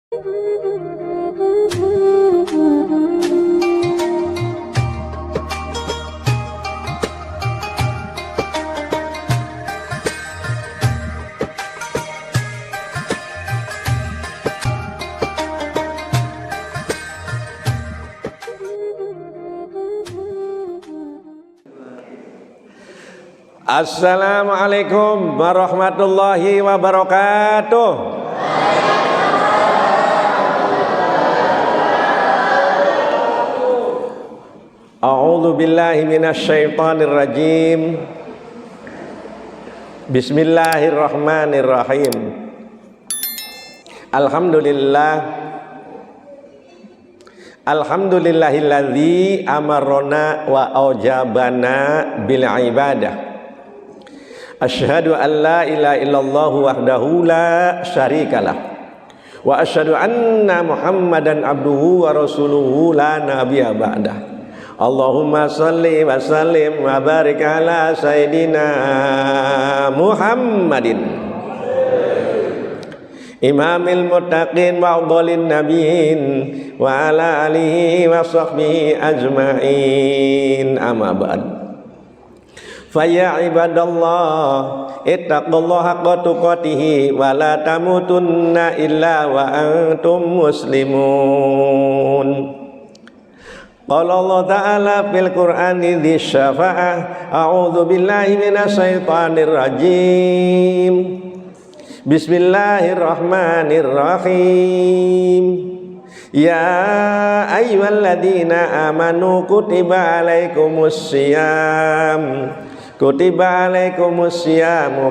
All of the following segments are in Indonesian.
Assalamualaikum warahmatullahi wabarakatuh. A'udzu billahi minasyaitonir rajim. Bismillahirrahmanirrahim. Alhamdulillahilladzi amarona wa aujabana bil ibadah. Asyhadu an la ilaha illallah wahdahu la syarikalah wa asyhadu anna Muhammadan abduhu wa rasuluhu la nabiyya ba'dah. Allahumma shalli wa sallim wa barik ala sayyidina Muhammadin imamil muttaqin wa afdhalin nabiyyin wa ala alihi wa sahbihi ajma'in, amma ba'd. Faya ibadallah ittaqullaha haqqa tuqatih wa la tamutunna illa wa antum muslimun. Qala Allah ta'ala fil Qur'ani dzi syafa'ah a'udzu billahi minasyaitonir rajim. Bismillahirrahmanirrahim. Ya ayyuhalladzina amanu kutiba alaikumussyiyam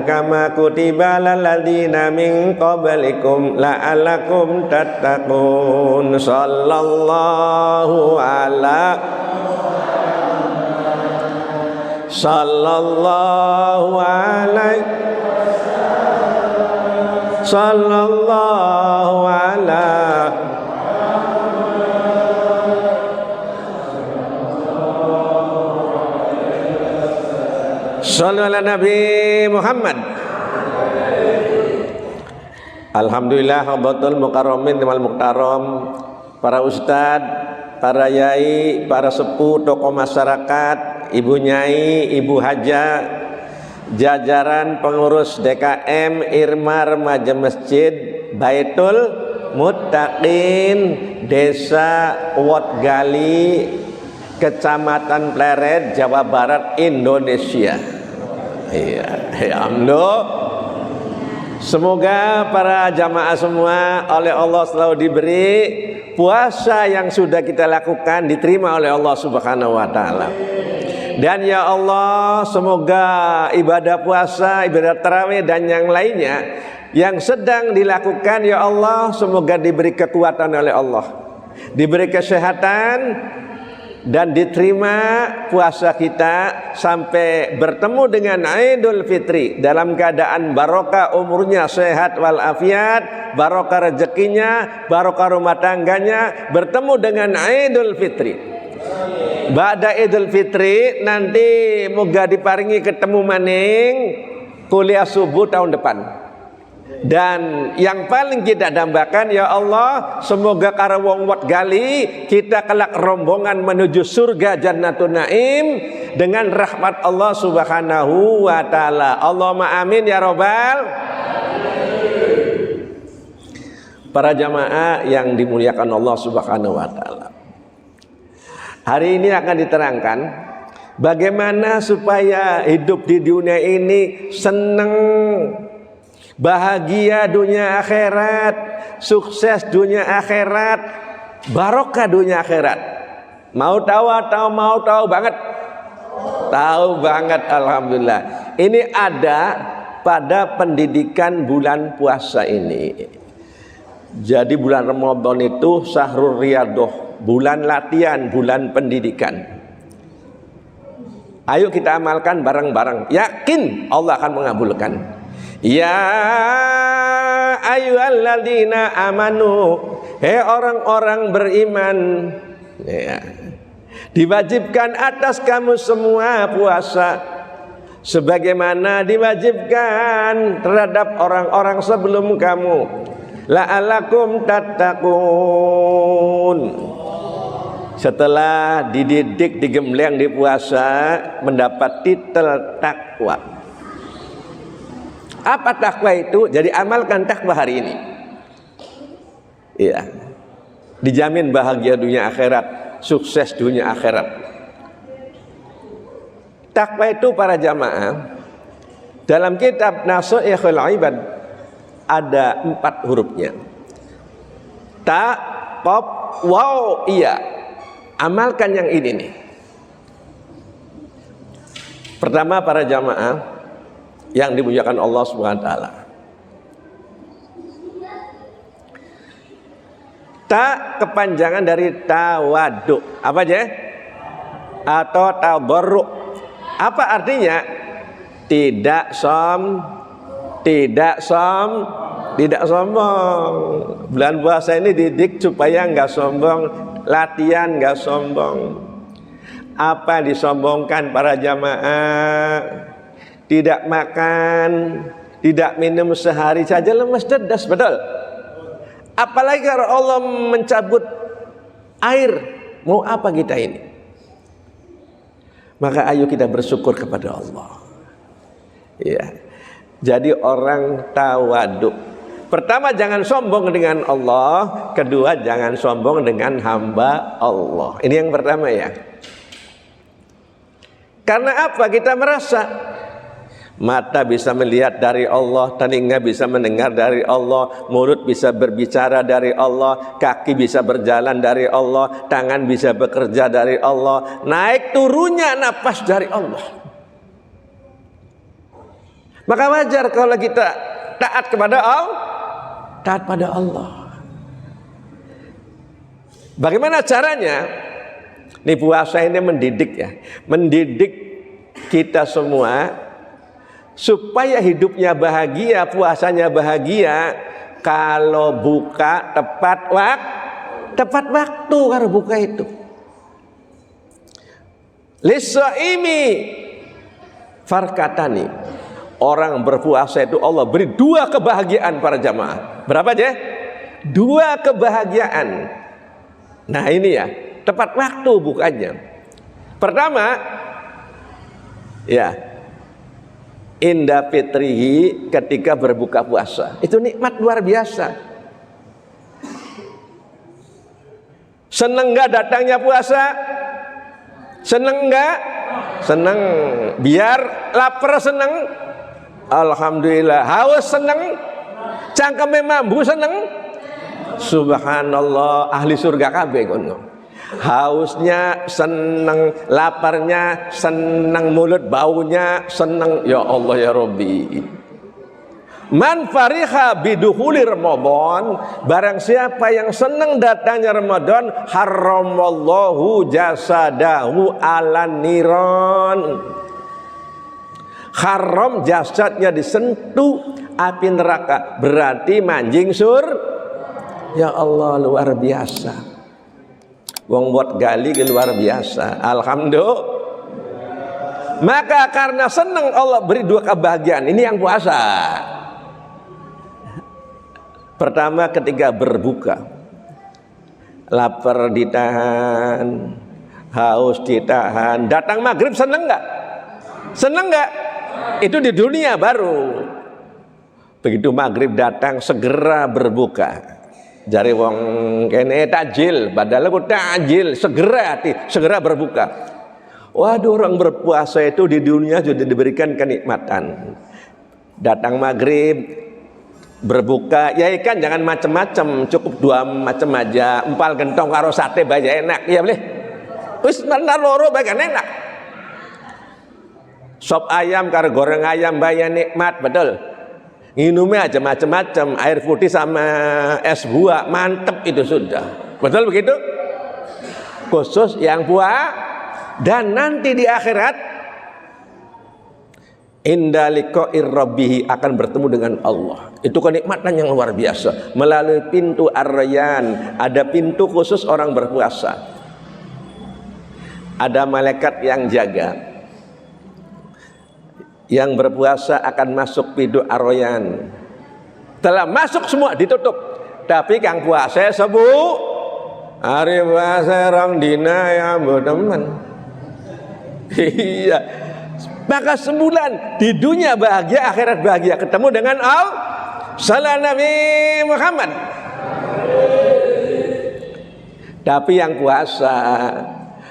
kama kutiba alal ladzina min qablikum la'allakum tattaqun. Sallallahu ala Sallu ala Nabi Muhammad. Alhamdulillah habatul mukarramin wal muhtaram, para ustad, para yai, para sepuh, tokoh masyarakat, ibu nyai, ibu haja, jajaran pengurus DKM Irma Remaja Masjid Baitul Muttaqin Desa Wotgali, Kecamatan Pleret, Jawa Barat, Indonesia. Iya, alhamdulillah. Semoga para jamaah semua oleh Allah selalu diberi puasa yang sudah kita lakukan diterima oleh Allah Subhanahu wa taala. Dan ya Allah, semoga ibadah puasa, ibadah tarawih dan yang lainnya yang sedang dilakukan ya Allah, semoga diberi kekuatan oleh Allah, diberi kesehatan, dan diterima puasa kita sampai bertemu dengan Idul Fitri dalam keadaan barokah umurnya, sehat walafiat, barokah rezekinya, barokah rumah tangganya, bertemu dengan Idul Fitri. Ba'da Idul Fitri nanti moga diparingi ketemu maning kuliah subuh tahun depan. Dan yang paling kita dambakan ya Allah, semoga karo wong wat gali kita kelak rombongan menuju surga Jannatun Naim dengan rahmat Allah Subhanahu wa taala. Allahumma amin ya robbal. Para jamaah yang dimuliakan Allah Subhanahu wa taala, hari ini akan diterangkan bagaimana supaya hidup di dunia ini senang, bahagia dunia akhirat, sukses dunia akhirat, barokah dunia akhirat. Mau tahu atau mau tahu banget? Tahu banget, alhamdulillah. Ini ada pada pendidikan bulan puasa ini. Jadi bulan Ramadan itu syahrul riyadhah, bulan latihan, bulan pendidikan. Ayo kita amalkan bareng-bareng. Yakin Allah akan mengabulkan. Ya ayyuhalladzina amanu, hei orang-orang beriman, ya, diwajibkan atas kamu semua puasa sebagaimana diwajibkan terhadap orang-orang sebelum kamu. la'allakum tattaqun. Setelah dididik, digembleng di puasa, mendapat titel takwa. Apa takwa itu? Jadi amalkan takwa hari ini. Iya. Dijamin bahagia dunia akhirat, sukses dunia akhirat. Takwa itu para jamaah, dalam kitab Nasihatul Ibad ada 4 hurufnya. Ta, qaf, waw, iya. Amalkan yang ini nih. Pertama para jamaah yang dimuliakan Allah Subhanahu wa taala. Ta kepanjangan dari tawadu. Apa aja? Atau tabarru. Apa artinya? Tidak sombong. Bulan puasa ini didik supaya enggak sombong. Latihan gak sombong. Apa disombongkan para jamaah? Tidak makan, tidak minum sehari saja lemes dedas, betul? Apalagi kalau Allah mencabut air, mau apa kita ini? Maka ayo kita bersyukur kepada Allah. Ya. Jadi orang tawadu. Pertama, jangan sombong dengan Allah. Kedua, jangan sombong dengan hamba Allah. Ini yang pertama ya. Karena apa? Kita merasa mata bisa melihat dari Allah, telinga bisa mendengar dari Allah, mulut bisa berbicara dari Allah, kaki bisa berjalan dari Allah, tangan bisa bekerja dari Allah, naik turunnya napas dari Allah. Maka wajar kalau kita taat kepada Allah. Taat pada Allah. Bagaimana caranya? Ini puasa ini mendidik ya. Mendidik kita semua supaya hidupnya bahagia, puasanya bahagia. Kalau buka tepat waktu kalau buka itu. Lis-shaimi farkatani. Orang berpuasa itu Allah beri 2 kebahagiaan para jamaah. Berapa aja? 2 kebahagiaan. Nah ini ya, tepat waktu bukanya. Pertama, ya, indah fitrihi ketika berbuka puasa. Itu nikmat luar biasa. Seneng gak datangnya puasa? Seneng gak? Seneng. Biar lapar seneng. Alhamdulillah. Haus seneng, cangkeme mambu seneng. Subhanallah, ahli surga kabeh kono. Hausnya seneng, laparnya seneng, mulut baunya seneng. Ya Allah ya Rabbi. Man fariha bidukhuli Ramadan, barang siapa yang senang datangnya Ramadan, haramallahu jasadahu alan niron. Haram jasadnya disentuh api neraka, berarti manjing sur. Ya Allah luar biasa. Wong buat gali luar biasa. Alhamdulillah. Maka karena senang Allah beri 2 kebahagiaan. Ini yang puasa. Pertama ketika berbuka, lapar ditahan, haus ditahan. Datang maghrib seneng nggak? Seneng nggak? Itu di dunia baru. Begitu maghrib datang segera berbuka. Jari wong kene tajil, padahal aku tajil, segera berbuka. Waduh, orang berpuasa itu di dunia sudah diberikan kenikmatan. Datang maghrib berbuka, ya ikan jangan macam-macam, cukup 2 macam aja. Empal gentong karo sate bae enak, ya boleh. Wis nang loro bae kan enak. Sop ayam karo goreng ayam bae nikmat, betul. Minumnya aja macam-macam, air putih sama es buah, mantep itu sudah. Betul begitu? Khusus yang buah. Dan nanti di akhirat inda liqa'ir rabbih akan bertemu dengan Allah. Itu kenikmatan yang luar biasa. Melalui pintu Ar-Rayyan, ada pintu khusus orang berpuasa. Ada malaikat yang jaga. Yang berpuasa akan masuk pintu Ar-Rayyan. Telah masuk semua ditutup. Tapi kang puasa hari puasa rong dina ya mbok temen. Iya. Maka sebulan di dunia bahagia, akhirat bahagia, ketemu dengan Salam Nabi Muhammad. Tapi yang puasa,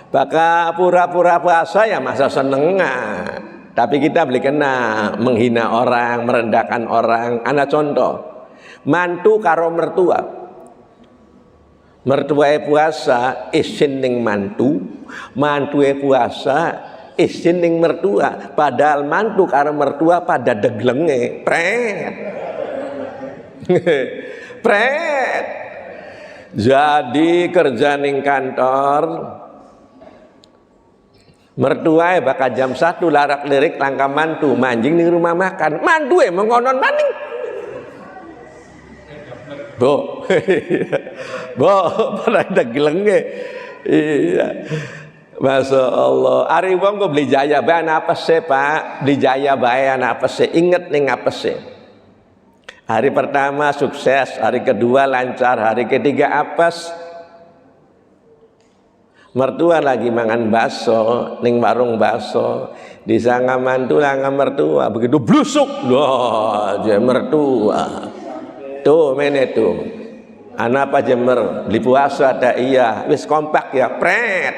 maka pura-pura puasa ya masa senengah. Tapi kita boleh kena menghina orang, merendahkan orang. Ana contoh, mantu karo mertua. Mertuae puasa isin ning mantu, mantue puasa isin ning mertua. Padahal mantu karo mertua pada deglenge, pret. Pret. Jadi kerja ning kantor, mertua bakal jam 1 larak-lirik langkah mantu manjing ning rumah makan. Mantu mengonon maning. Bo, pada deglenge. Iya. Masya Allah. Ari wong kok beli jaya bae apa sih Pak? Beli jaya bae apa sih? Ingat ning apa sih? Hari pertama sukses, hari kedua lancar, hari ketiga apes. Mertua lagi mangan bakso ning warung bakso, disangka mantu langka mertua, begitu blusuk, wah dia mertua. Tuh mene tuh. Anak apa jemer, beli puasa ada iya, wis kompak ya, pret.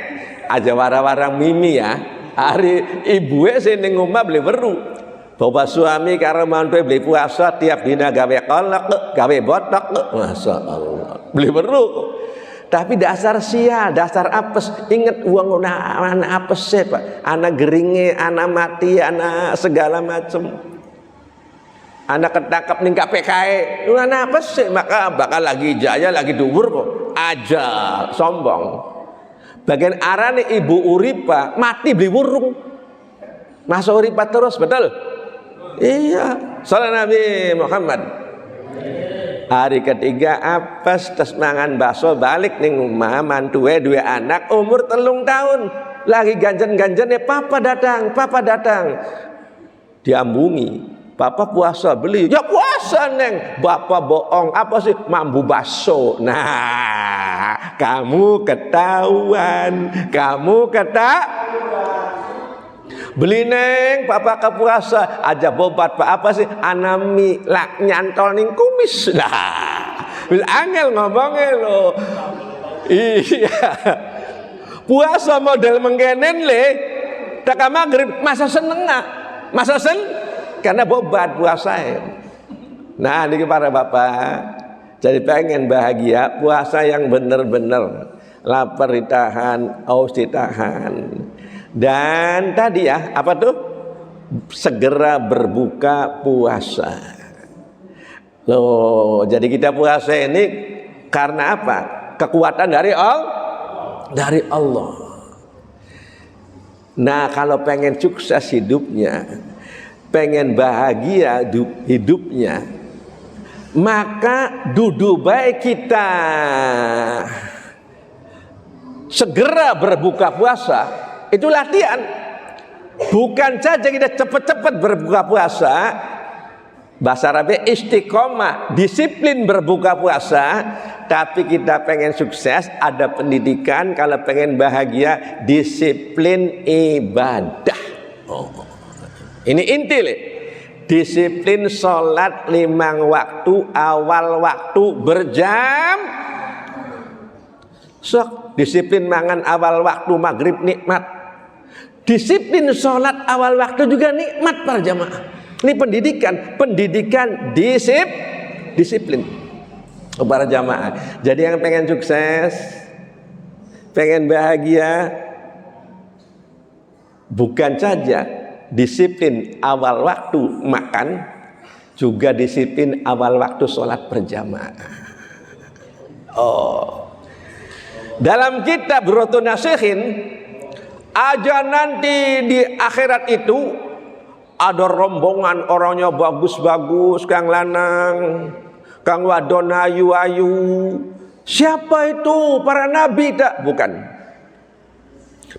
Aja wara-wara mimi ya. Hari ibuke sing ning omah beli weru. Bapak suami karo mantu beli puasa tiap dina gawe kolak, gawe botok. Masya Allah. Beli weru. Tapi dasar sia, dasar apes. Ingat uang anak apes sih Pak. Anak geringe, anak mati, anak segala macam. Anak ketangkap ning KPK. Anak apes sih, maka bakal lagi jaya, lagi dhuwur kok. Aja sombong. Bagian arane ibu Uripa mati beli wurung. Masa Uripa terus, betul? Iya, salam Nabi Muhammad. Hari ketiga apes tes mangan bakso balik ning omah mantuwe duwe anak umur 3 tahun. Lagi ganjen-ganjen ya papa datang. Diambungi. Papa puasa beli. Ya puasa neng. Bapak bohong. Apa sih? Mambu bakso. Nah, kamu ketahuan. Beli neng, papa ke puasa aja bobat Pak apa sih? Anami lak nyantol ning kumis. Nah, wis angel ngomongnya lo. Iya. Puasa model menggenen le. Tak magrib masa senengah. Karena bobat puasa. Nah, niki para bapak. Jadi pengen bahagia, puasa yang bener-bener lapar ditahan, haus ditahan. Dan tadi ya, apa tuh? Segera berbuka puasa. Loh, jadi kita puasa ini karena apa? Kekuatan dari Allah. Nah, kalau pengen sukses hidupnya, pengen bahagia hidupnya, maka duduk baik kita segera berbuka puasa. Itu latihan. Bukan saja kita cepat-cepat berbuka puasa. Bahasa Arabnya istiqomah, disiplin berbuka puasa. Tapi kita pengen sukses, ada pendidikan. Kalau pengen bahagia, disiplin ibadah. Ini inti le. Disiplin sholat 5 waktu, awal waktu berjam. Sok, disiplin mangan awal waktu maghrib nikmat. Disiplin sholat awal waktu juga nikmat para jamaah. Ini pendidikan disiplin para jamaah. Jadi yang pengen sukses, pengen bahagia, bukan saja disiplin awal waktu makan, juga disiplin awal waktu sholat berjamaah. Dalam kitab Rotun Nasihin, aja nanti di akhirat itu ada rombongan orangnya bagus-bagus, kang lanang, kang wadon ayu-ayu. Siapa itu? Para nabi tak? Bukan.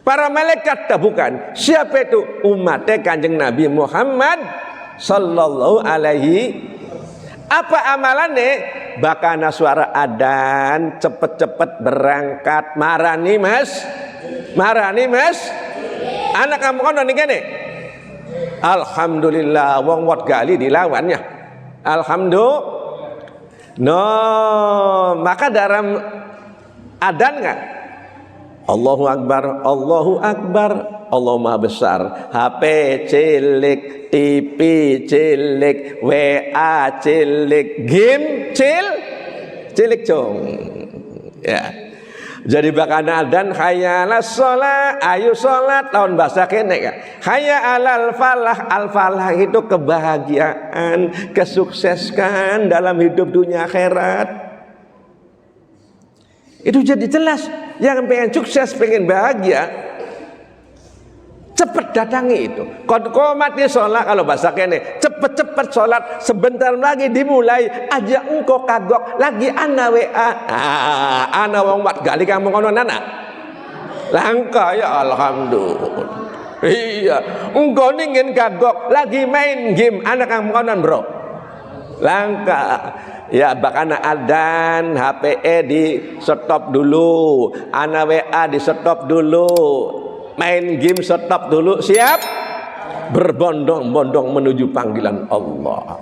Para malaikat tak? Bukan. Siapa itu? Umatnya Kanjeng Nabi Muhammad sallallahu alaihi. Apa amalannya? bakana suara adan cepet-cepet berangkat marani mas anak kamu kono nih kene. Alhamdulillah wong wat gali dilawannya. Alhamdulillah. No, maka dalam adan enggak? Allahu Akbar, Allahu Akbar, Allah Maha Besar. HP cilik, TV cilik, WA cilik, game cilik cong. Ya. Jadi bakana adan hayya alas sholat, ayo sholat tahun bahasa kene kan. Hayya alal falah, al falah itu kebahagiaan, kesukseskan dalam hidup dunia akhirat. Itu jadi jelas. Yang pengen sukses, pengen bahagia, cepet datangi itu. Qad qomati sholat, kalau bahasa kene cepet-cepet sholat, sebentar lagi dimulai. Aja engkau kagok lagi ana WA. Ana wong wat gali kamu kono nana. Langka ya alhamdulillah. Iya, engkau ningin kagok lagi main game anak kamu kono bro. Langka. Ya bakana adan HPE di stop dulu, ana WA di stop dulu, main game stop dulu, siap berbondong-bondong menuju panggilan Allah.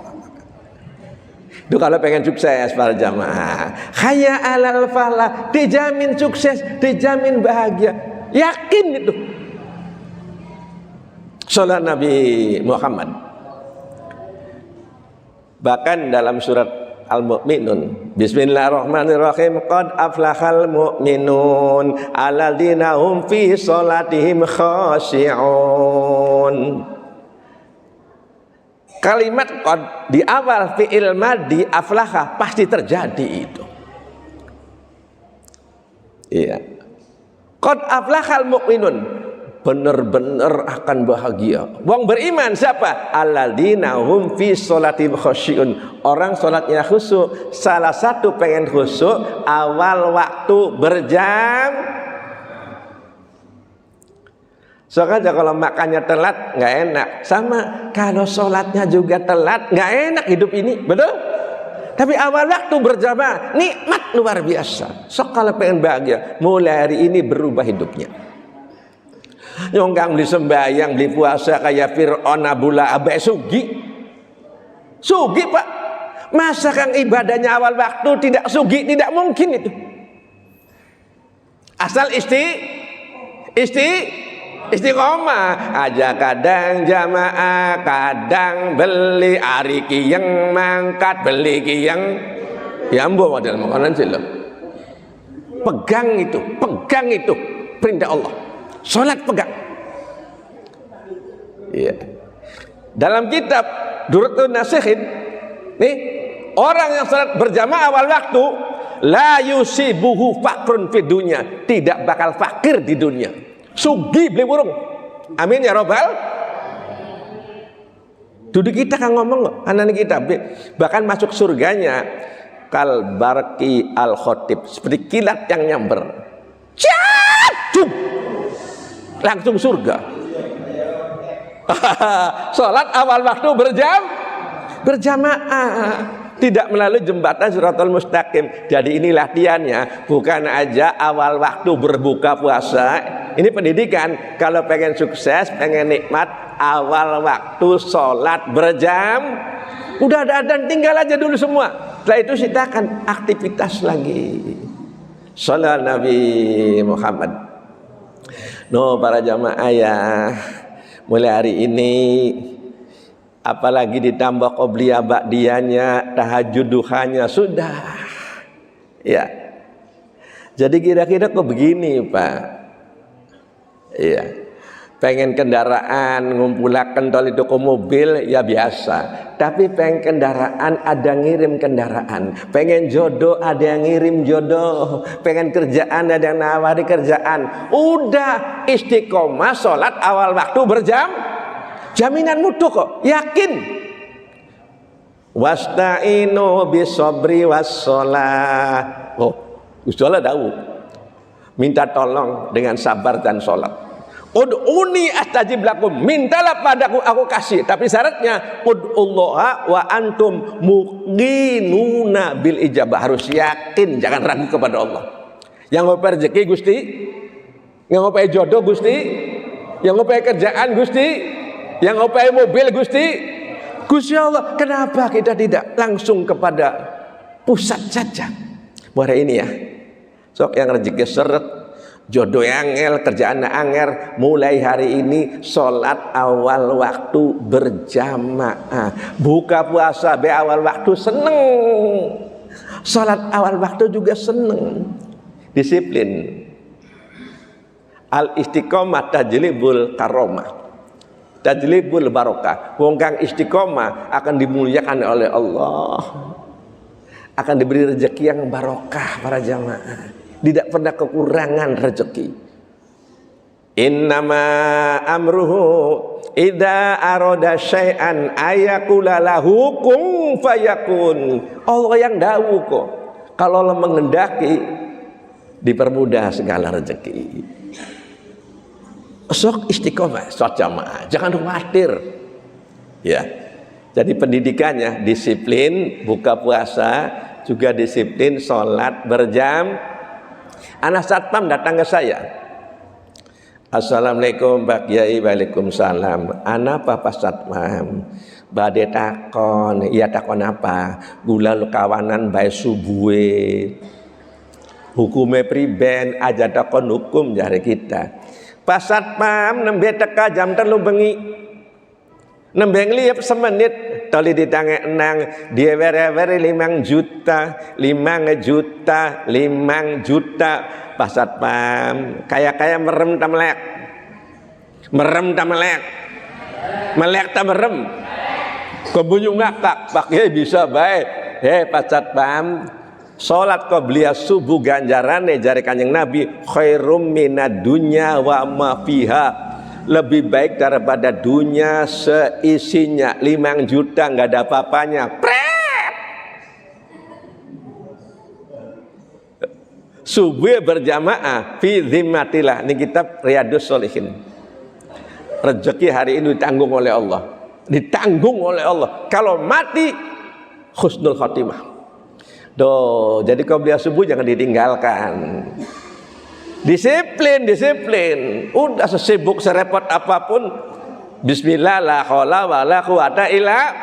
Itu kalau pengen sukses para jamaah. Hayya alal falah, dijamin sukses, dijamin bahagia, yakin itu. Salat Nabi Muhammad. Bahkan dalam surat Al-Mu'minun, bismillahirrahmanirrahim, qad aflahal mu'minun alladzina hum fi sholatihim khashi'un. Kalimat qad di awal fi'il madhi aflaha pasti terjadi itu. Iya. Qad aflahal mu'minun, benar-benar akan bahagia. Wong beriman siapa? Alladzina hum fi sholatihim khashi'un. Orang sholatnya khusyuk. Salah satu pengen khusyuk awal waktu berjam. Soalnya kalau makannya telat nggak enak. Sama kalau sholatnya juga telat nggak enak hidup ini, betul? Tapi awal waktu berjamaah nikmat luar biasa. So kalau pengen bahagia, mulai hari ini berubah hidupnya. Nyonggang beli sembahyang, beli puasa kayak Fir'aun, Abu Lahab, sugi pak. Masa kang ibadahnya awal waktu tidak sugi, tidak mungkin itu. Asal istiqomah aja, kadang jamaah, kadang beli ari kiyeng mangkat, beli kiyeng ya ambo model makanan sih loh. Pegang itu perintah Allah. Sholat pegang. Iya. Dalam kitab Durratun Nasihin, nih orang yang sholat berjamaah awal waktu, la yusibuhu fakrun fid dunya, tidak bakal fakir di dunia. Sugi beli burung. Amin ya robbal. Duduk kita kan ngomong anak kita, bahkan masuk surganya kal barqi al khotib, seperti kilat yang nyamber. Jatuh. Langsung surga. Sholat awal waktu berjamaah, tidak melalui jembatan Shiratal Mustaqim. Jadi ini latihannya, bukan aja awal waktu berbuka puasa. Ini pendidikan. Kalau pengen sukses, pengen nikmat, awal waktu sholat berjam. Udah ada adzan, tinggal aja dulu semua. Setelah itu silakan aktivitas lagi. Salat Nabi Muhammad. No, para jamaah ya, mulai hari ini apalagi ditambah qobliyah ba'diyahnya, tahajud duhanya sudah. Ya. Jadi kira-kira kok begini, Pak? Iya. Pengen kendaraan ngumpulaken tol itu ke mobil ya biasa. Tapi pengen kendaraan ada ngirim kendaraan. Pengen jodoh ada yang ngirim jodoh. Pengen kerjaan ada yang nawari kerjaan. Udah istiqomah sholat awal waktu berjam. Jaminan mutu kok, yakin. Wasta'inu bisobri wassalah. Oh, Gusti Allah tahu. Minta tolong dengan sabar dan sholat. Ud'uni astajib lakum, mintalah padaku aku kasih, tapi syaratnya ud'ullaha wa antum muqinuna bil ijabah, harus yakin, jangan ragu kepada Allah. Yang ngopi rezeki Gusti, yang ngopi jodoh Gusti, yang ngopi kerjaan Gusti, yang ngopi mobil Gusti Allah. Kenapa kita tidak langsung kepada pusat saja? Hari ini ya, sok yang rezeki seret, jodoh angel, kerjaan angel, mulai hari ini sholat awal waktu berjamaah, buka puasa be awal waktu seneng, sholat awal waktu juga seneng, disiplin. Al istiqomah tajlibul karomah, tajlibul barokah. Wong kang istiqomah akan dimuliakan oleh Allah, akan diberi rezeki yang barokah para jamaah, tidak pernah kekurangan rezeki. Innama amruhu idza arada syai'an ayaqula lahu kun fayakun. Allah yang dawuh kok, kalau Allah menghendaki dipermudah segala rezeki. Sok istiqomah, sok jamaah, jangan khawatir. Ya. Jadi pendidikannya disiplin buka puasa, juga disiplin sholat berjam. Anak satpam datang ke saya, assalamualaikum Pak Kiai. Waalaikumsalam. Anak Pak Satpam bade takon. Iya takon apa? Gula kawanan bae subuhe, hukume priben aja takon hukum jare kita. Pak Satpam nembe teka jam 3 bengi, nembe ngliap semenit tali ditange enang dia were-were 5 juta. Pak Satpam kaya merem ta melek ta merem kebunyu ngakak Pak Kiai bisa bae. Pak Satpam, salat qobliyah subuh ganjarane jare Kanjeng Nabi khairum minad dunya wa ma fiha, lebih baik daripada dunia seisinya. 5 juta nggak ada apa-apanya. Subuh berjamaah fi zimmatillah. Ini kitab Riyadhus Shalihin. Rezeki hari ini ditanggung oleh Allah, ditanggung oleh Allah. Kalau mati husnul khotimah. Jadi qobliyah subuh jangan ditinggalkan. Disiplin. Udah sesibuk serepot apapun, bismillah la haula wala quwata illa.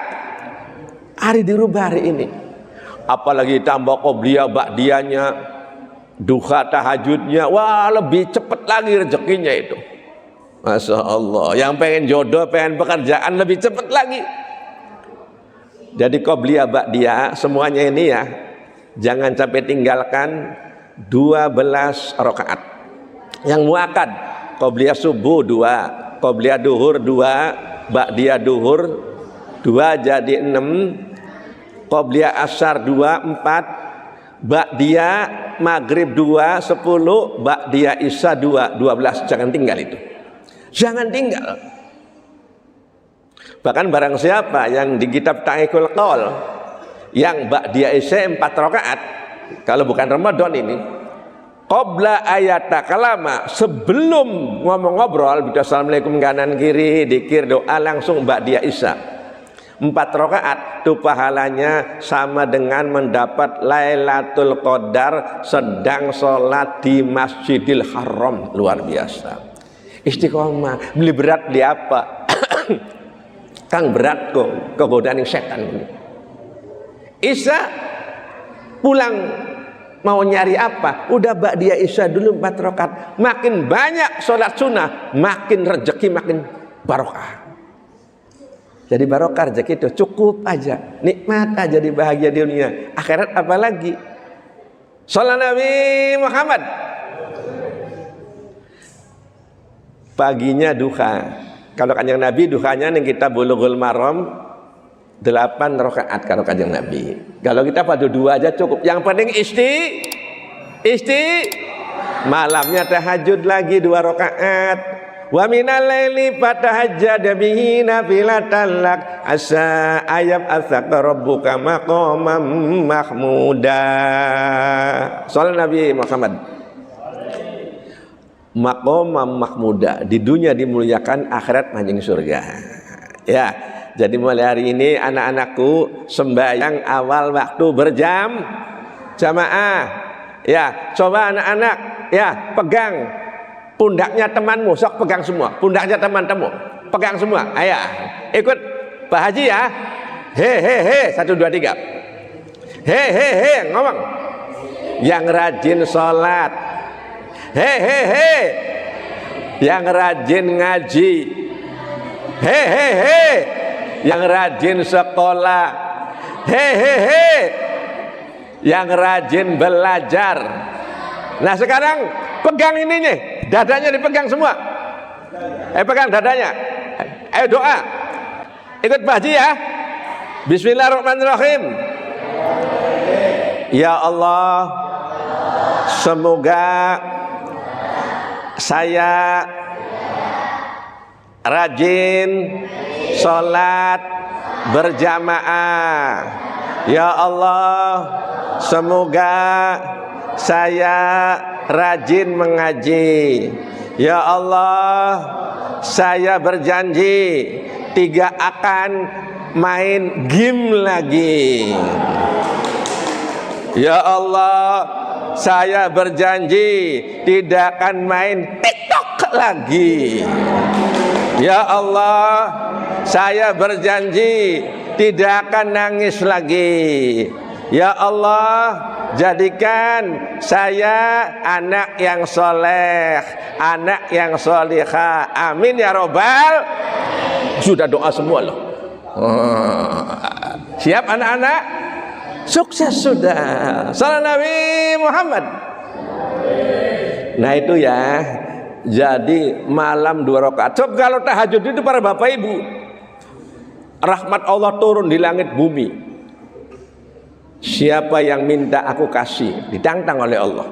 Hari dirubah hari ini. Apalagi tambah qobliyah ba'diyahnya, duha tahajudnya, wah lebih cepat lagi rezekinya itu. Masya Allah. Yang pengen jodoh, pengen pekerjaan lebih cepat lagi. Jadi qobliyah ba'diyah semuanya ini ya, jangan sampai tinggalkan 12 rakaat yang muakkad. Qobliyah subuh 2, qobliyah duhur 2, ba'diyah duhur 2 jadi 6, qobliyah asar 2 4, ba'diyah maghrib 2 10, ba'diyah isya 2 12. Jangan tinggal itu, jangan tinggal. Bahkan barang siapa yang di kitab Ta'ikul Qaul yang ba'diyah isya 4 rakaat, kalau bukan Ramadan ini, qabla ayata kalama, sebelum ngomong-ngobrol, bisa assalamualaikum kanan kiri, dikir doa langsung ba'diyah isya 4 rakaat, itu pahalanya sama dengan mendapat Lailatul Qadar sedang sholat di Masjidil Haram. Luar biasa. Istiqomah. Beli berat beli apa? Kang berat kok kegodaan setan ini. Isya pulang mau nyari apa? Udah ba'diyah isya dulu 4 rakaat. Makin banyak sholat sunnah, makin rezeki makin barokah. Jadi barokah rezeki itu cukup aja, nikmat aja, di bahagia di dunia, akhirat apalagi. Salat Nabi Muhammad. Paginya duha. Kalau Kanjeng Nabi duhanya ning kita Bulughul Maram 8 rakaat kalau Kanjeng Nabi. Kalau kita pada 2 aja cukup. Yang penting malamnya tahajud lagi 2 rakaat. Wa minal laili fatahajjad bihi nafilatan lak asa ayab asaka rabbuka maqamam mahmuda. Salat Nabi Muhammad. maqamam mahmuda, di dunia dimuliakan, akhirat manjing surga. Ya, jadi mulai hari ini anak-anakku sembahyang awal waktu jamaah. Ya, coba anak-anak ya pegang pundaknya temanmu, sok pegang semua. Pundaknya teman-temanmu, pegang semua. Ayo, ikut Pak Haji ya. He, 1, 2, 3. He, ngomong. Yang rajin sholat. He, yang rajin ngaji. He, yang rajin sekolah. He, yang rajin belajar. Nah sekarang pegang ininya, dadanya dipegang semua. Pegang dadanya. Ayo doa. Ikut Pak Haji ya. Bismillahirrahmanirrahim. Ya Allah, semoga saya rajin sholat berjamaah. Ya Allah, semoga saya rajin mengaji. Ya Allah, saya berjanji tidak akan main game lagi. Ya Allah, saya berjanji tidak akan main TikTok lagi. Ya Allah, saya berjanji tidak akan nangis lagi. Ya Allah, jadikan saya anak yang soleh, anak yang solihah. Amin ya robbal. Sudah doa semua loh. Siap anak-anak? Sukses sudah. Salam Nabi Muhammad. Nah itu ya. Jadi malam 2 rakaat. Coba kalau tahajud itu para bapak ibu, rahmat Allah turun di langit bumi. Siapa yang minta aku kasih, ditantang oleh Allah.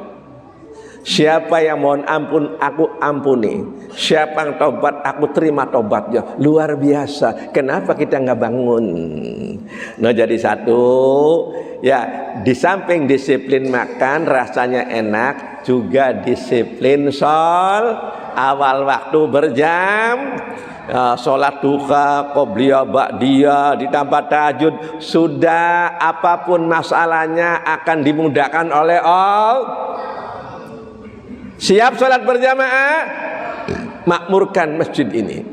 Siapa yang mohon ampun, aku ampuni. Siapa yang tobat, aku terima tobatnya. Luar biasa. Kenapa kita nggak bangun? Nah jadi satu, ya di samping disiplin makan rasanya enak, juga disiplin awal waktu berjam. Sholat duha, qobliyah, ba'diyah, ditambah tahajud. Sudah apapun masalahnya akan dimudahkan oleh Allah. Siap sholat berjamaah, makmurkan masjid ini.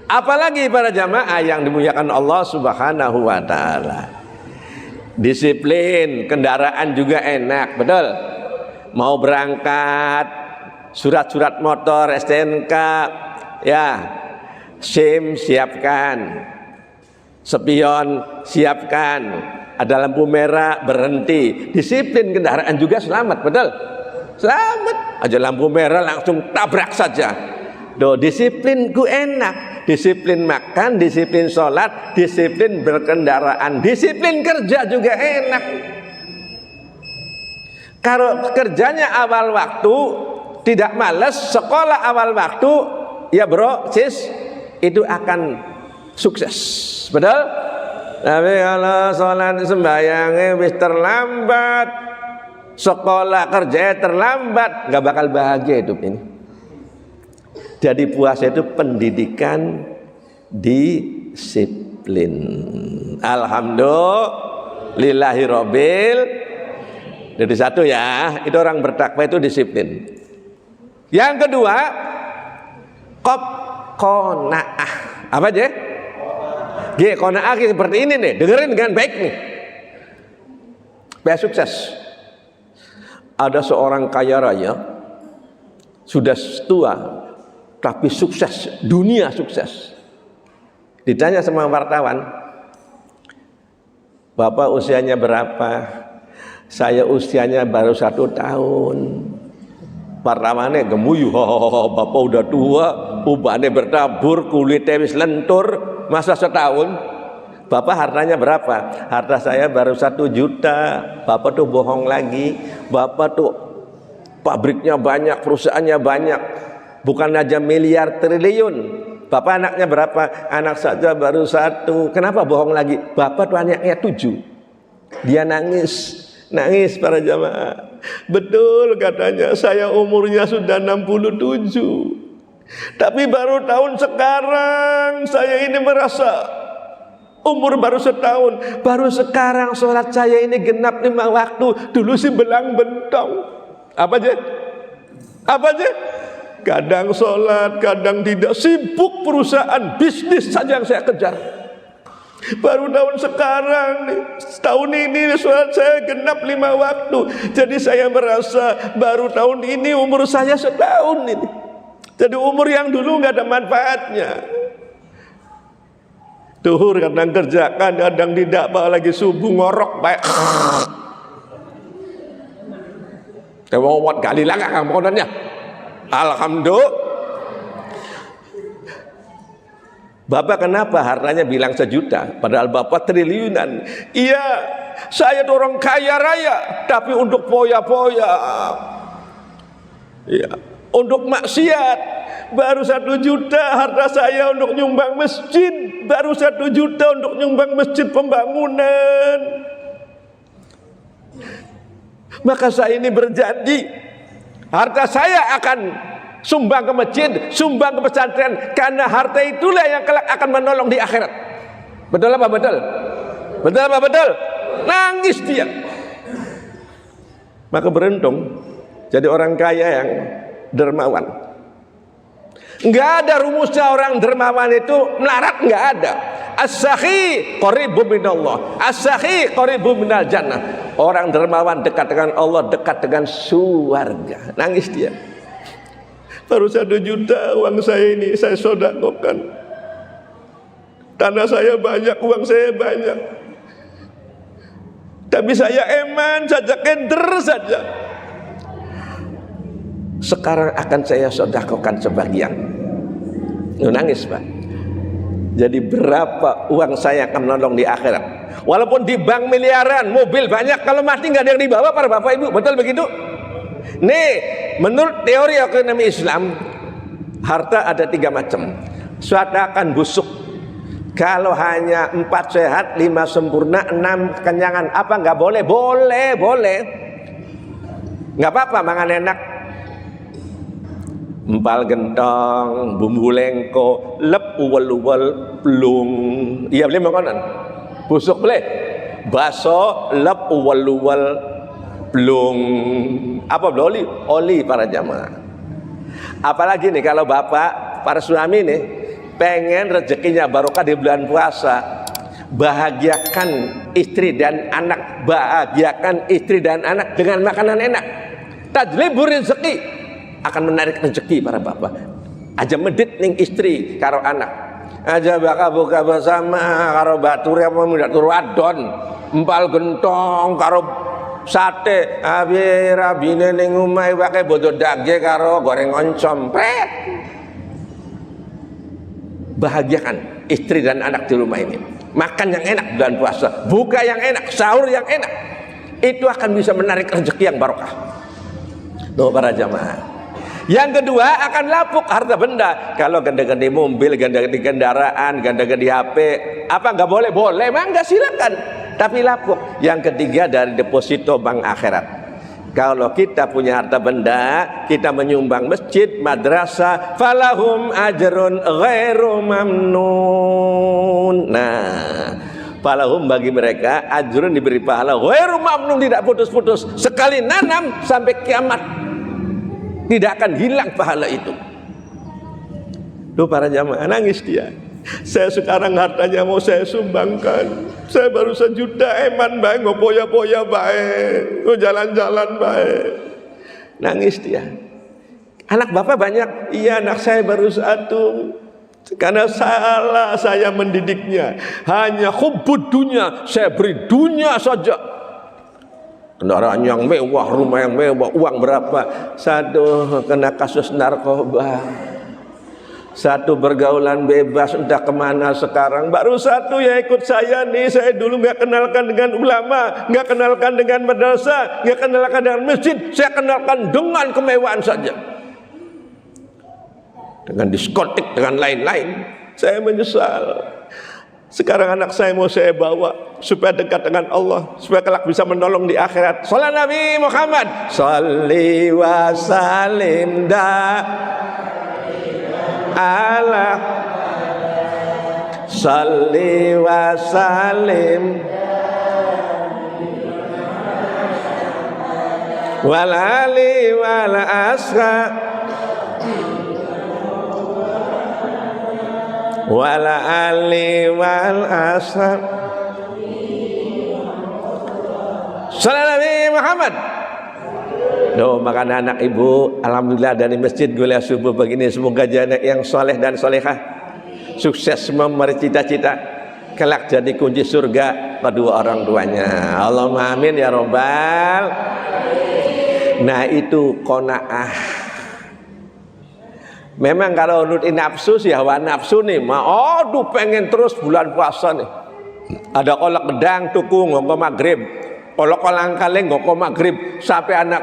Apalagi para jamaah yang dimuliakan Allah Subhanahu wa ta'ala. Disiplin, kendaraan juga enak, betul? Mau berangkat, surat-surat motor, STNK, ya, SIM siapkan, spion siapkan, ada lampu merah berhenti. Disiplin kendaraan juga selamat, betul? Selamat. Aja lampu merah langsung tabrak saja. Disiplinku enak. Disiplin makan, disiplin sholat, disiplin berkendaraan, disiplin kerja juga enak. Kalau kerjanya awal waktu, tidak malas, sekolah awal waktu, ya bro, sis, itu akan sukses, betul? Tapi kalau sholat sembahyangnya wis terlambat, sekolah kerjanya terlambat, nggak bakal bahagia hidup ini. Jadi puasa itu pendidikan disiplin. Alhamdulillahirobbil. Jadi satu ya, itu orang bertakwa itu disiplin. Yang kedua, qanaah. Apa aja? Qanaah seperti ini nih, dengerin dengan baik nih. Biar sukses. Ada seorang kaya raya, sudah tua, tapi sukses, dunia sukses. Ditanya sama wartawan, Bapak usianya berapa? Saya usianya baru 1 tahun. Wartawannya gemuyu, Bapak udah tua, ubahnya bertabur, kulitnya wis lentur, masa setahun? Bapak hartanya berapa? Harta saya baru 1 juta. Bapak tuh bohong lagi. Bapak tuh pabriknya banyak, perusahaannya banyak, bukan aja miliar, triliun. Bapak anaknya berapa? Anak saja baru 1. Kenapa bohong lagi? Bapak tuh anaknya 7. Dia nangis. Nangis para jamaah. Betul katanya, saya umurnya sudah 67. Tapi baru tahun sekarang saya ini merasa umur baru setahun. Baru sekarang sholat saya ini genap 5 waktu. Dulu sih belang bentong. Apa aja? Apa aja? Kadang sholat, kadang tidak. Sibuk perusahaan, bisnis saja yang saya kejar. Baru tahun sekarang nih, setahun ini sholat saya genap 5 waktu. Jadi saya merasa baru tahun ini umur saya setahun ini. Jadi umur yang dulu nggak ada manfaatnya. Duhur kadang kerjakan, kadang tidak, apalagi subuh ngorok baik. Tewot kali lah kang pokoknya. Alhamdulillah. Bapak kenapa hartanya bilang 1 juta padahal Bapak triliunan? Iya, saya orang kaya raya tapi untuk poya-poya. Iya, untuk maksiat baru 1 juta harta saya untuk nyumbang masjid, baru 1 juta untuk nyumbang masjid pembangunan. Maka saya ini berjanji harta saya akan sumbang ke masjid, sumbang ke pesantren, karena harta itulah yang kelak akan menolong di akhirat. Betul apa betul? Betul apa betul? Nangis dia. Maka beruntung jadi orang kaya yang dermawan. Enggak ada rumusnya orang dermawan itu melarat, enggak ada. As-sakhi qaribu minallah, as-sakhi qaribu minal jannah. Orang dermawan dekat dengan Allah, dekat dengan surga. Nangis dia. Baru 1 juta uang saya ini saya sedekahkan. Tanah saya banyak, uang saya banyak. Tapi saya eman saja, keder saja. Sekarang akan saya sedekahkan sebagian. Nangis Pak. Jadi berapa uang saya akan menolong di akhirat? Walaupun di bank miliaran, mobil banyak, kalau mati nggak ada yang dibawa para bapak ibu. Betul begitu? Nih, menurut teori ekonomi Islam, harta ada 3 macam. Suatu akan busuk. Kalau hanya 4 sehat, 5 sempurna, 6 kenyangan. Apa nggak boleh? Boleh, boleh. Nggak apa-apa, makan enak. Empal gentong, bumbu lengko, lep uwel-uwel, plung. Iya boleh makanan. Busuk boleh. Baso, lep uwel-uwel, plung. Apa oli? Oli para jamaah. Apalagi nih kalau bapak, para suami nih pengen rezekinya barokah di bulan puasa, bahagiakan istri dan anak, bahagiakan istri dan anak dengan makanan enak. Tajlibur rezeki akan menarik rezeki para bapak. Aja medit ning istri karo anak. Aja bakal buka bersama karo batur apa muda turu adon, empal gentong karo sate, abi rabine ning omahe wae bodo dage karo goreng oncom. Pret. Bahagiakan istri dan anak di rumah ini. Makan yang enak bulan puasa, buka yang enak, sahur yang enak. Itu akan bisa menarik rezeki yang barokah. Tuh para jamaah. Yang kedua akan lapuk harta benda. Kalau ganda-ganda mobil, ganda-ganda kendaraan, ganda-ganda HP, apa nggak boleh? Boleh, mangga silakan. Tapi lapuk. Yang ketiga dari deposito bank akhirat. Kalau kita punya harta benda, kita menyumbang masjid, madrasah, falahum ajrun ghairu mamnun. Nah, falahum bagi mereka ajrun diberi pahala ghairu mamnun, tidak putus-putus. Sekali nanam sampai kiamat tidak akan hilang pahala itu. Tuh para jamaah nangis dia. Saya sekarang hartanya mau saya sumbangkan. Saya baru 1 juta eman baik, mau poya-poya baik, mau jalan-jalan baik. Nangis dia. Anak bapak banyak. Iya, anak saya baru 1. Karena salah saya mendidiknya. Hanya hubbud dunya, saya beri dunia saja. Kendaraan yang mewah, rumah yang mewah, uang berapa? 1 kena kasus narkoba, 1 bergaulan bebas entah kemana sekarang. Baru 1 yang ikut saya nih. Saya dulu nggak kenalkan dengan ulama, nggak kenalkan dengan madrasah, nggak kenalkan dengan masjid. Saya kenalkan dengan kemewahan saja, dengan diskotik, dengan lain-lain. Saya menyesal. Sekarang anak saya mau saya bawa supaya dekat dengan Allah, supaya kelak bisa menolong di akhirat. Salat Nabi Muhammad. Shalli wa sallim ala Shalli wa sallim wal ali wal ashab wala ali wal ashab. Salam Nabi Muhammad. Doa makan anak ibu, alhamdulillah dari masjid kuliah subuh begini, semoga jadi yang soleh dan solehah, sukses meraih cita-cita, kelak jadi kunci surga kedua orang tuanya. Allahumma amin ya robbal. Nah itu qanaah. Memang kalau nurutin nafsu sih hawa nafsu nih, aduh pengen terus bulan puasa nih. Ada kolak gedang tuku ngoko maghrib, kolak kolang kaleng ngoko maghrib, sampai anak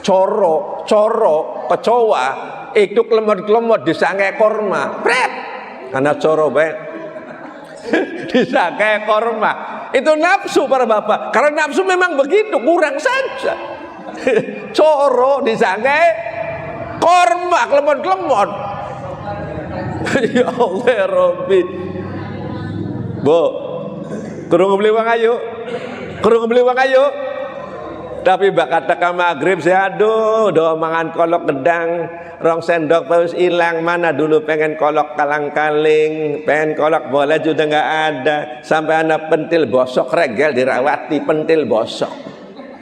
coro kecoa itu kelemot disangkai korma, pret, anak coro baik disangkai korma. Itu nafsu para bapak, karena nafsu memang begitu, kurang saja. Coro disangkai korma, kelemot. Ya Allah ya Rabbi. Bu, kurung beli uang ayo. Tapi bak kata ka maghrib saya aduh, doa mangan kolok gedang, rong sendok terus hilang. Mana dulu pengen kolok kalang-kaling, pengen kolok bola juga nggak ada. Sampai anak pentil bosok regel dirawati pentil bosok.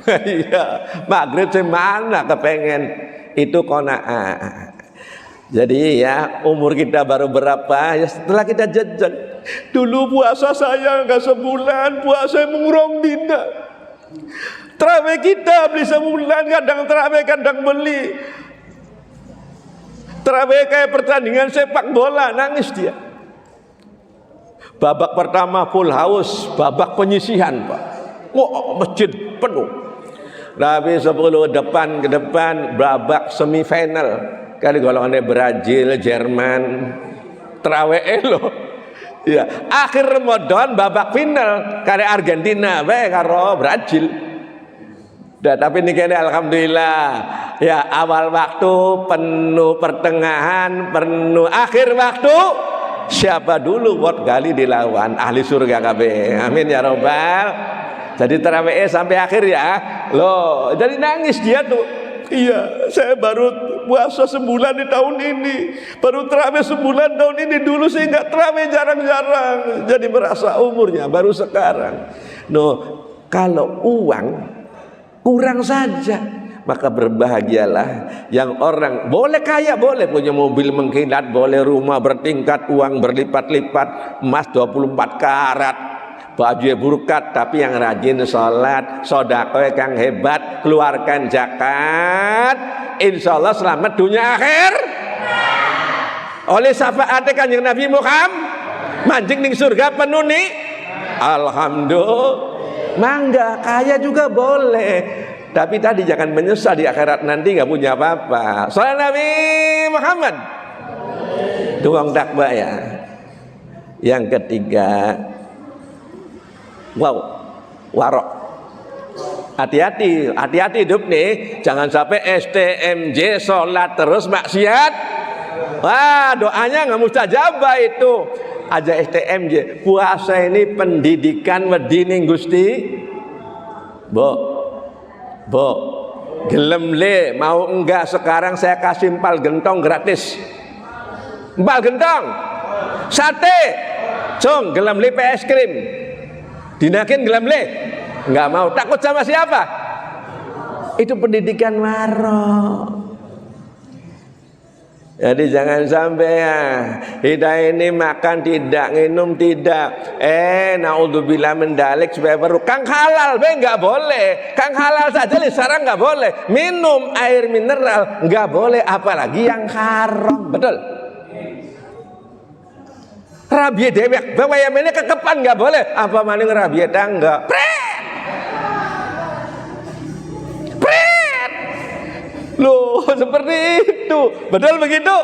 Iya, maghrib saya mana kepengen. Itu qanaah. Jadi ya umur kita baru berapa ya setelah kita jajan. Dulu puasa saya nggak sebulan, puasa murong dina. Terawih kita beli sebulan, kadang terawih kadang beli. Terawih kayak pertandingan sepak bola, nangis dia. Babak pertama full house, babak penyisihan Pak. Wah masjid penuh. Tapi 10 ke depan babak semifinal kali golongannya Brazil, Jerman, terawih elo. Ya, akhir Ramadan babak final kali Argentina bae karo Brazil. Dah tapi ini kayaknya alhamdulillah ya awal waktu penuh, pertengahan penuh, akhir waktu siapa dulu buat gali dilawan ahli surga kabeh. Amin ya robbal. Jadi tarawih sampai akhir ya. Loh, jadi nangis dia tuh. Iya, saya baru puasa sebulan di tahun ini. Baru tarawih sebulan tahun ini. Dulu saya nggak tarawih jarang-jarang. Jadi merasa umurnya baru sekarang. Noh, kalau uang kurang saja, maka berbahagialah yang orang boleh kaya, boleh punya mobil mengkilat, boleh rumah bertingkat, uang berlipat-lipat, emas 24 karat, baju burkat, tapi yang rajin sholat, sedekah kang hebat, keluarkan zakat, insya Allah selamat dunia akhir. Oleh syafaat Kanjeng Nabi Muhammad, manjing ning surga penuh nih. Alhamdulillah. Mangga kaya juga boleh, tapi tadi jangan menyesal di akhirat nanti nggak punya apa-apa. Salam Nabi Muhammad. Tuang dakwa ya. Yang ketiga, warok. Hati-hati hidup nih, jangan sampai STMJ sholat terus maksiat. Wah, doanya nggak mustajabah itu. Aja STMJ, puasa ini pendidikan wedine Gusti. Bo, gelem le, mau enggak sekarang saya kasih empal gentong gratis. Empal gentong, sate, cung, gelem le es krim. Dinakin gelem le, enggak mau, takut sama siapa? Itu pendidikan warok. Jadi jangan sampai ya kita ini makan tidak, minum tidak. Naudzubillah mendalik supaya baru. Kang halal, nggak boleh. Kang halal saja sekarang nggak boleh. Minum air mineral nggak boleh, apalagi yang haram. Betul. Rabiat dewek, bawa yang ini kekepan nggak boleh. Apa maning rabiat enggak? Loh, seperti itu. Betul begitu?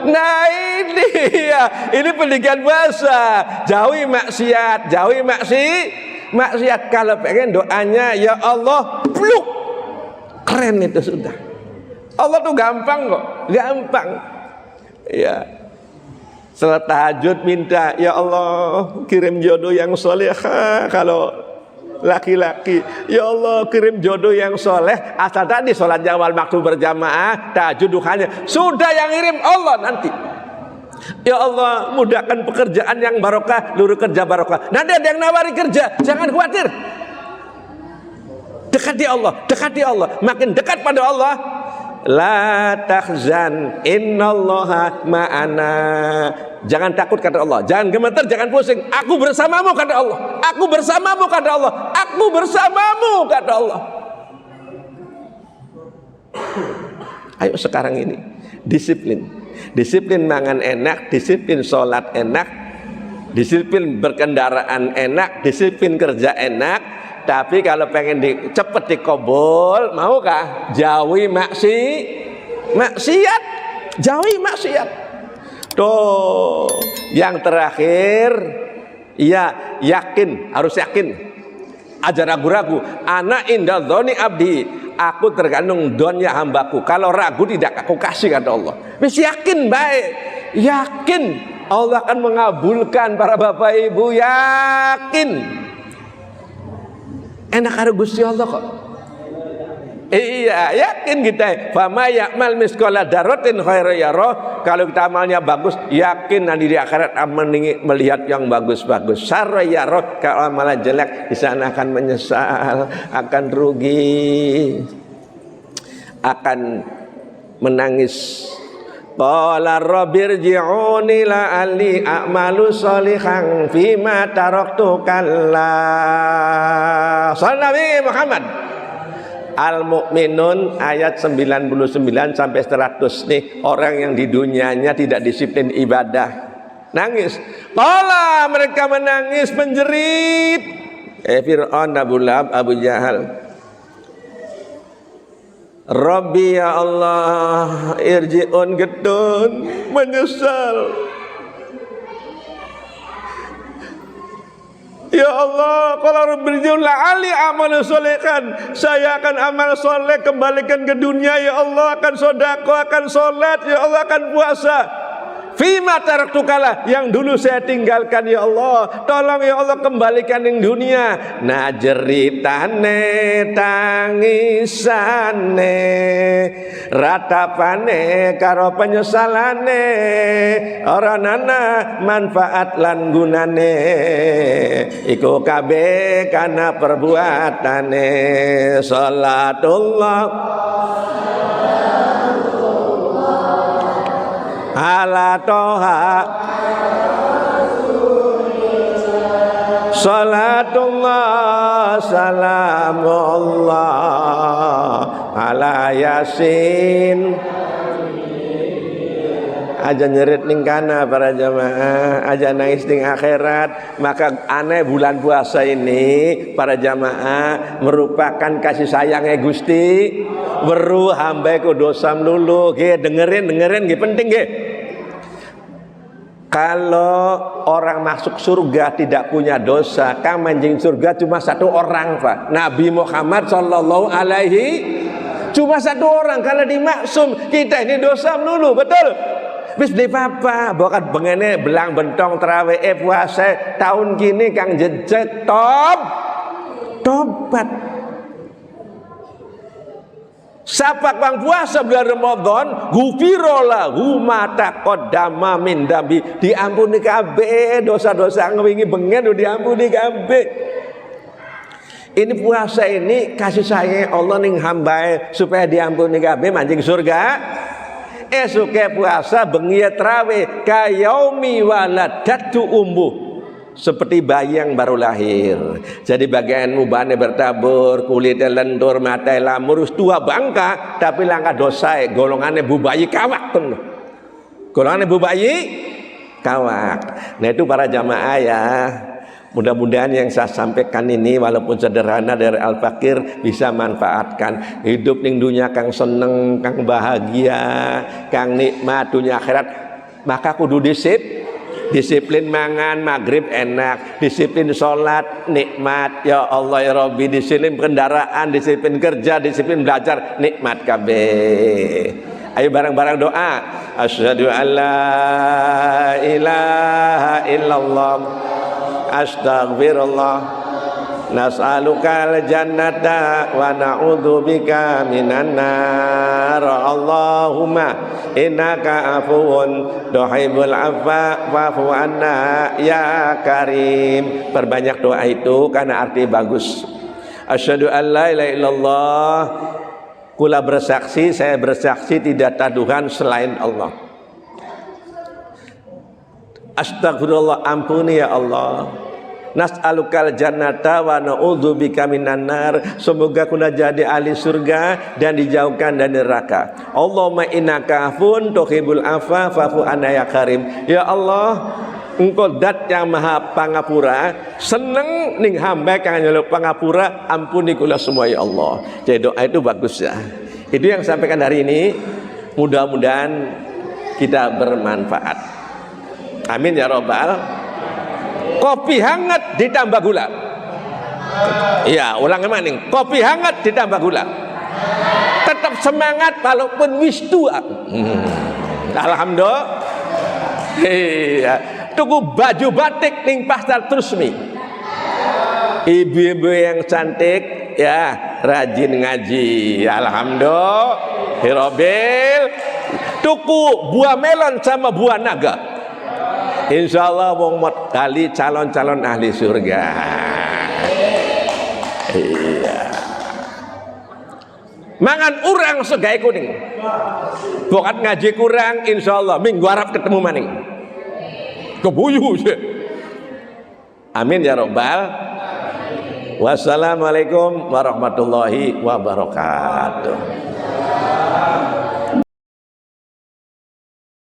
Nah ini ya, ini pendidikan puasa. Jauhi maksiat, jauhi maksiat. Kalau pengen doanya ya Allah, pluk, keren itu sudah. Allah tuh gampang kok, gampang. Ya, setelah tahajud minta ya Allah kirim jodoh yang solehah. Kalau laki-laki, ya Allah kirim jodoh yang soleh. Asal tadi sholat awal waktu berjamaah, tahajud duhanya sudah yang ngirim Allah nanti. Ya Allah mudahkan pekerjaan yang barokah, luru kerja barokah. Nanti ada yang nawari kerja, jangan khawatir. Dekati Allah, dekati Allah, makin dekat pada Allah. La tahzan innallaha ma'ana. Jangan takut kata Allah, jangan gemeter, jangan pusing. Aku bersamamu kata Allah. Aku bersamamu kata Allah. Aku bersamamu kata Allah. Ayo sekarang ini disiplin. Disiplin mangan enak, disiplin sholat enak, disiplin berkendaraan enak, disiplin kerja enak. Tapi kalau pengen cepet dikobol, maukah? Jauhi maksiat, jauhi maksiat. Tuh, yang terakhir, ya yakin, harus yakin. Aja ragu-ragu. Ana inda dzoni abdi, aku tergantung donnya hambaku. Kalau ragu tidak aku kasih kata Allah. Wis yakin baik, yakin Allah akan mengabulkan para bapak ibu, yakin. Enak karo Gusti Allah kok. Iya, yakin kita. Fama ya'mal misqala dzarratin khairan yarah. Kalau kita amalnya bagus, yakin nanti di akhirat akan melihat yang bagus-bagus. Syarra yarah, kalau amalnya jelek di sana akan menyesal, akan rugi, akan menangis. Qala rabbirji'uni la'alli a'malu sholihan fima taraktu kalla. Sallallahu Muhammad. Al-Mu'minun ayat 99 sampai 100 nih, orang yang di dunianya tidak disiplin ibadah. Nangis. Qala, mereka menangis menjerit. Fir'aun, Abu Lahab, Abu Jahal. Rabbi ya Allah, irji'un getun, menyesal. Ya Allah, kalau Rabbi irji'un la'ali amal solehan, saya akan amal soleh, kembalikan ke dunia ya Allah, akan sodako, akan sholat ya Allah, akan puasa. Fima taraktu kala, yang dulu saya tinggalkan ya Allah, tolong ya Allah kembalikan yang dunia. Nah jeritane tangisane ratapane karo penyesalane ora nana manfaat lan gunane iku kabeh kana perbuatane. Salatullah ala toha salatullah salamullah ala yasin. Aja nyerit ning kana para jamaah, aja nangis ning akhirat. Maka aneh bulan puasa ini para jamaah merupakan kasih sayangnya Gusti. Weruh hamba ku dosa melulu. Nggih dengerin nggih penting nggih. Kalau orang masuk surga tidak punya dosa, kang manjing surga cuma satu orang Pak, Nabi Muhammad sallallahu alaihi, cuma satu orang. Kalau dimaksum kita ini dosa melulu, betul? Bis beli papa, bokat bengene belang bentong terawih puasa tahun kini kang jejak tobat. Siapa bang puasa bulan Ramadan, gufirola ma taqaddama min dambi, diampuni kabeh dosa-dosa ngewingi bengen diampuni kabeh. Ini puasa ini kasih sayang Allah ning hamba supaya diampuni kabeh manjing surga. Esuke puasa bengi tarawih kayaumi waladatu umbu, seperti bayi yang baru lahir. Jadi bagian mubane bertabur, kulitnya lentur, mata lamur, tua bangka, tapi langkah dosa golongannya bu bayi kawak tuh. Golongannya bu bayi kawak. Nah itu para jamaah ya. Mudah-mudahan yang saya sampaikan ini walaupun sederhana dari Al-Fakir bisa manfaatkan. Hidup ning dunia kang seneng, kang bahagia, kang nikmat dunia akhirat maka kudu disiplin mangan maghrib enak, disiplin sholat nikmat. Ya Allah ya Rabbi, disiplin kendaraan, disiplin kerja, disiplin belajar, nikmat kabeh. Ayo bareng-bareng doa. Asyhadu an la ilaha illallah, astaghfirullah, nas'alukal jannata wa na'udzubika minan nar. Allahumma innaka afuwun tuhibbul afwa fa'fu anna ya karim. Perbanyak doa itu karena arti bagus. Asyhadu an la ilaha illallah, kula bersaksi, saya bersaksi tidak ada Tuhan selain Allah. Astagfirullah, ampuni ya Allah. Nas'alukal jannata wa na'udzubika minan nar. Semoga kuna jadi ahli surga dan dijauhkan dari neraka. Allahumma innaka afun tuhibbul afwa fa'fu anna ya karim. Ya Allah, Engkau dat yang maha pangapura, seneng ning hamba kang nyeluk pangapura, ampuni kula semua ya Allah. Jadi doa itu bagus ya. Itu yang sampaikan hari ini. Mudah-mudahan kita bermanfaat. Amin ya robbal. Kopi hangat ditambah gula. Iya, ulang maning. Kopi hangat ditambah gula. Tetap semangat walaupun wis tua. Alhamdulillah. Iya. Tuku baju batik ning pasar Trusmi. Ibu-ibu yang cantik ya, rajin ngaji. Alhamdulillah. Hirobil. Tuku buah melon sama buah naga. Insya Allah wong mot kali calon-calon ahli surga. Iya. Mangan urang segai kuning. Bokat ngaji kurang, insya Allah minggu harap ketemu maning. Kebuyu sih. Amin ya robbal. Wassalamualaikum warahmatullahi wabarakatuh.